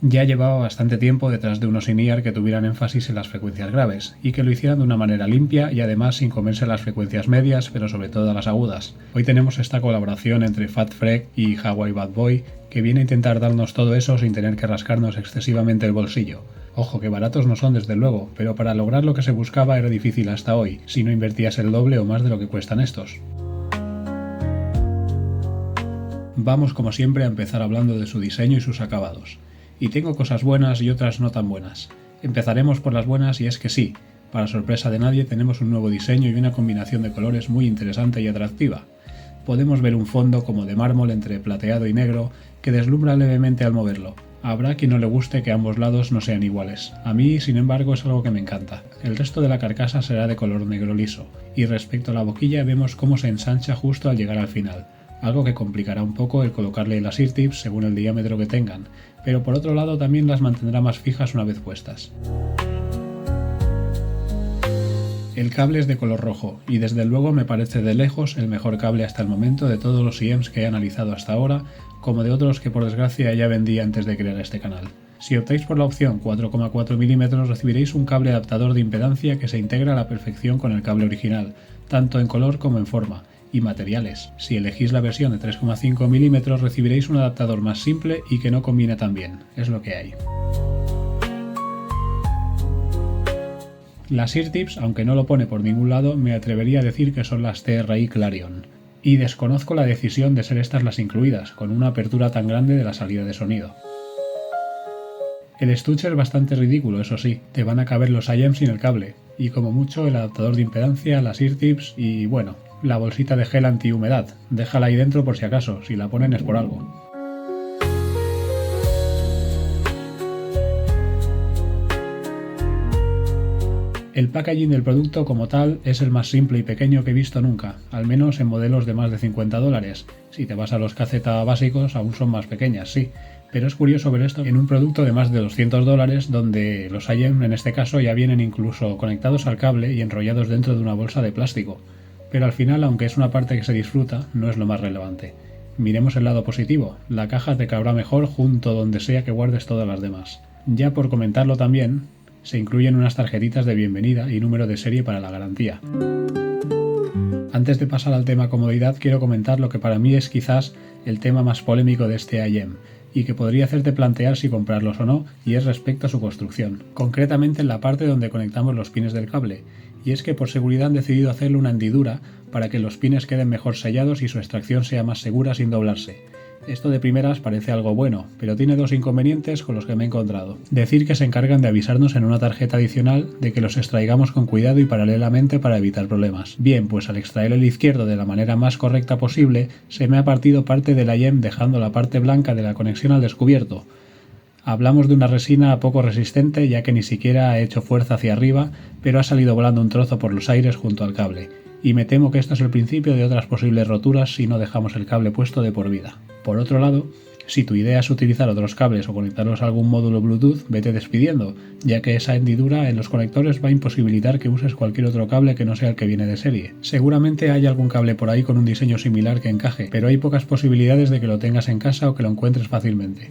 Ya llevaba bastante tiempo detrás de unos in-ear que tuvieran énfasis en las frecuencias graves y que lo hicieran de una manera limpia y además sin comerse las frecuencias medias, pero sobre todo las agudas. Hoy tenemos esta colaboración entre Fat Fred y Hawaii Bad Boy que viene a intentar darnos todo eso sin tener que rascarnos excesivamente el bolsillo. Ojo, que baratos no son desde luego, pero para lograr lo que se buscaba era difícil hasta hoy, si no invertías el doble o más de lo que cuestan estos. Vamos como siempre a empezar hablando de su diseño y sus acabados. Y tengo cosas buenas y otras no tan buenas. Empezaremos por las buenas y es que sí, para sorpresa de nadie tenemos un nuevo diseño y una combinación de colores muy interesante y atractiva. Podemos ver un fondo como de mármol entre plateado y negro que deslumbra levemente al moverlo. Habrá quien no le guste que ambos lados no sean iguales. A mí, sin embargo, es algo que me encanta. El resto de la carcasa será de color negro liso, y respecto a la boquilla vemos cómo se ensancha justo al llegar al final, algo que complicará un poco el colocarle las ear tips según el diámetro que tengan, pero por otro lado también las mantendrá más fijas una vez puestas. El cable es de color rojo y desde luego me parece de lejos el mejor cable hasta el momento de todos los IEMs que he analizado hasta ahora, como de otros que por desgracia ya vendí antes de crear este canal. Si optáis por la opción 4,4 mm recibiréis un cable adaptador de impedancia que se integra a la perfección con el cable original, tanto en color como en forma, y materiales. Si elegís la versión de 3,5 mm recibiréis un adaptador más simple y que no combina tan bien, es lo que hay. Las ear tips, aunque no lo pone por ningún lado, me atrevería a decir que son las TRI Clarion. Y desconozco la decisión de ser estas las incluidas, con una apertura tan grande de la salida de sonido. El estuche es bastante ridículo, eso sí, te van a caber los IEM sin el cable, y como mucho el adaptador de impedancia, las ear tips y bueno, la bolsita de gel antihumedad, déjala ahí dentro por si acaso, si la ponen es por algo. El packaging del producto como tal es el más simple y pequeño que he visto nunca, al menos en modelos de más de $50. Si te vas a los KZ básicos aún son más pequeñas, sí, pero es curioso ver esto en un producto de más de $200 donde los IEM en este caso ya vienen incluso conectados al cable y enrollados dentro de una bolsa de plástico. Pero al final, aunque es una parte que se disfruta, no es lo más relevante. Miremos el lado positivo, la caja te cabrá mejor junto donde sea que guardes todas las demás. Ya por comentarlo también, se incluyen unas tarjetitas de bienvenida y número de serie para la garantía. Antes de pasar al tema comodidad, quiero comentar lo que para mí es quizás el tema más polémico de este IEM, y que podría hacerte plantear si comprarlos o no, y es respecto a su construcción, concretamente en la parte donde conectamos los pines del cable, y es que por seguridad han decidido hacerle una hendidura para que los pines queden mejor sellados y su extracción sea más segura sin doblarse. Esto de primeras parece algo bueno, pero tiene dos inconvenientes con los que me he encontrado. Decir que se encargan de avisarnos en una tarjeta adicional de que los extraigamos con cuidado y paralelamente para evitar problemas. Bien, pues al extraer el izquierdo de la manera más correcta posible, se me ha partido parte de la IEM dejando la parte blanca de la conexión al descubierto. Hablamos de una resina poco resistente ya que ni siquiera ha hecho fuerza hacia arriba, pero ha salido volando un trozo por los aires junto al cable. Y me temo que esto es el principio de otras posibles roturas si no dejamos el cable puesto de por vida. Por otro lado, si tu idea es utilizar otros cables o conectarlos a algún módulo Bluetooth, vete despidiendo, ya que esa hendidura en los conectores va a imposibilitar que uses cualquier otro cable que no sea el que viene de serie. Seguramente hay algún cable por ahí con un diseño similar que encaje, pero hay pocas posibilidades de que lo tengas en casa o que lo encuentres fácilmente.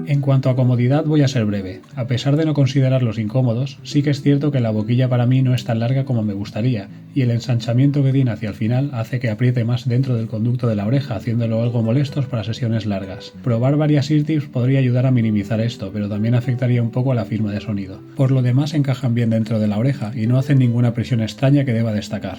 En cuanto a comodidad voy a ser breve. A pesar de no considerarlos incómodos, sí que es cierto que la boquilla para mí no es tan larga como me gustaría, y el ensanchamiento que tiene hacia el final hace que apriete más dentro del conducto de la oreja, haciéndolo algo molestos para sesiones largas. Probar varias ear tips podría ayudar a minimizar esto, pero también afectaría un poco a la firma de sonido. Por lo demás encajan bien dentro de la oreja y no hacen ninguna presión extraña que deba destacar.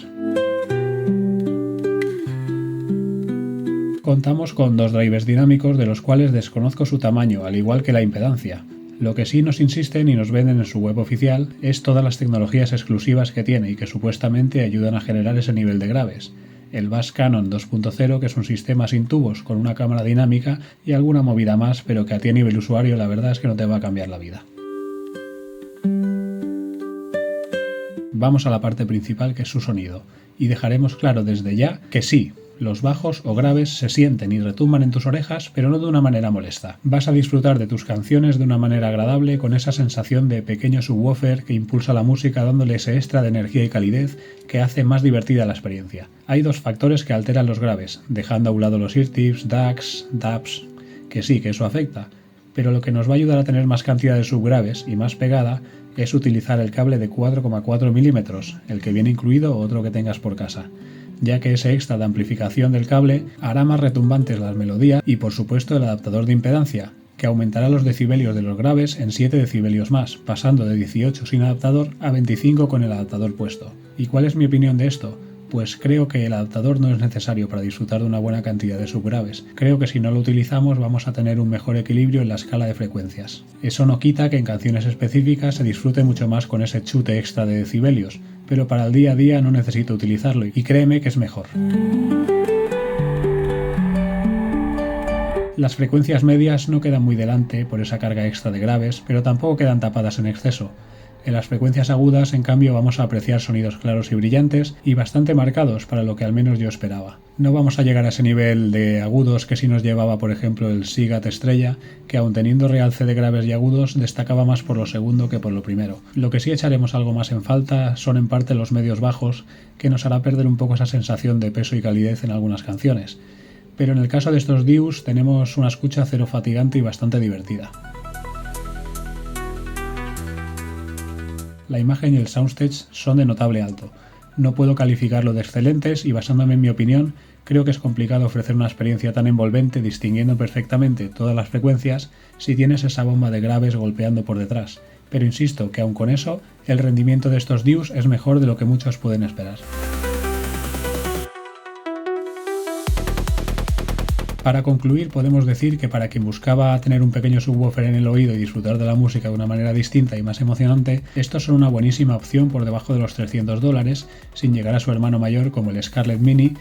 Contamos con dos drivers dinámicos de los cuales desconozco su tamaño, al igual que la impedancia. Lo que sí nos insisten y nos venden en su web oficial es todas las tecnologías exclusivas que tiene y que supuestamente ayudan a generar ese nivel de graves. El Bass Cannon 2.0, que es un sistema sin tubos con una cámara dinámica y alguna movida más, pero que a ti a nivel usuario la verdad es que no te va a cambiar la vida. Vamos a la parte principal, que es su sonido, y dejaremos claro desde ya que sí, los bajos o graves se sienten y retumban en tus orejas, pero no de una manera molesta. Vas a disfrutar de tus canciones de una manera agradable, con esa sensación de pequeño subwoofer que impulsa la música dándole ese extra de energía y calidez que hace más divertida la experiencia. Hay dos factores que alteran los graves, dejando a un lado los ear tips, DACs, DAPs, que sí, que eso afecta, pero lo que nos va a ayudar a tener más cantidad de subgraves y más pegada es utilizar el cable de 4,4 milímetros, el que viene incluido o otro que tengas por casa, ya que ese extra de amplificación del cable hará más retumbantes las melodías y por supuesto el adaptador de impedancia, que aumentará los decibelios de los graves en 7 decibelios más, pasando de 18 sin adaptador a 25 con el adaptador puesto. ¿Y cuál es mi opinión de esto? Pues creo que el adaptador no es necesario para disfrutar de una buena cantidad de subgraves. Creo que si no lo utilizamos vamos a tener un mejor equilibrio en la escala de frecuencias. Eso no quita que en canciones específicas se disfrute mucho más con ese chute extra de decibelios, pero para el día a día no necesito utilizarlo y créeme que es mejor. Las frecuencias medias no quedan muy delante por esa carga extra de graves, pero tampoco quedan tapadas en exceso. En las frecuencias agudas, en cambio, vamos a apreciar sonidos claros y brillantes y bastante marcados para lo que al menos yo esperaba. No vamos a llegar a ese nivel de agudos que sí nos llevaba, por ejemplo, el Sigat Estrella, que aun teniendo realce de graves y agudos, destacaba más por lo segundo que por lo primero. Lo que sí echaremos algo más en falta son en parte los medios bajos, que nos hará perder un poco esa sensación de peso y calidez en algunas canciones. Pero en el caso de estos DIUs tenemos una escucha cero fatigante y bastante divertida. La imagen y el soundstage son de notable alto. No puedo calificarlo de excelentes y basándome en mi opinión, creo que es complicado ofrecer una experiencia tan envolvente distinguiendo perfectamente todas las frecuencias si tienes esa bomba de graves golpeando por detrás. Pero insisto que aun con eso, el rendimiento de estos DIUs es mejor de lo que muchos pueden esperar. Para concluir, podemos decir que para quien buscaba tener un pequeño subwoofer en el oído y disfrutar de la música de una manera distinta y más emocionante, estos son una buenísima opción por debajo de los $300, sin llegar a su hermano mayor como el Scarlett Mini,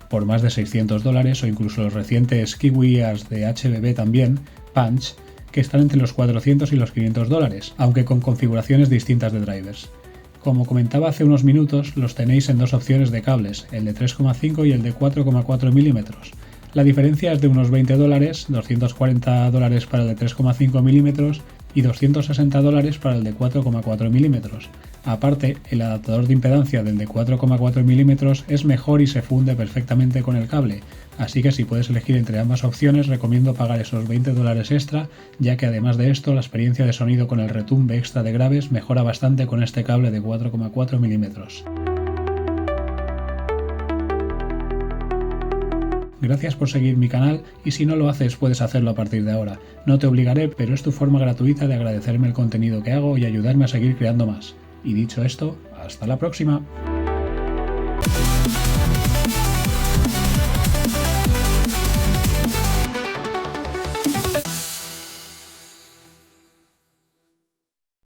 por más de $600 o incluso los recientes Kiwi Ears de HBB también, Punch, que están entre los $400 y los $500, aunque con configuraciones distintas de drivers. Como comentaba hace unos minutos, los tenéis en dos opciones de cables, el de 3,5 y el de 4,4 milímetros. La diferencia es de unos $20, $240 para el de 3,5 milímetros y $260 para el de 4,4 milímetros. Aparte, el adaptador de impedancia del de 4,4 milímetros es mejor y se funde perfectamente con el cable, así que si puedes elegir entre ambas opciones recomiendo pagar esos $20 extra, ya que además de esto la experiencia de sonido con el retumbe extra de graves mejora bastante con este cable de 4,4 milímetros. Gracias por seguir mi canal y si no lo haces puedes hacerlo a partir de ahora. No te obligaré, pero es tu forma gratuita de agradecerme el contenido que hago y ayudarme a seguir creando más. Y dicho esto, hasta la próxima.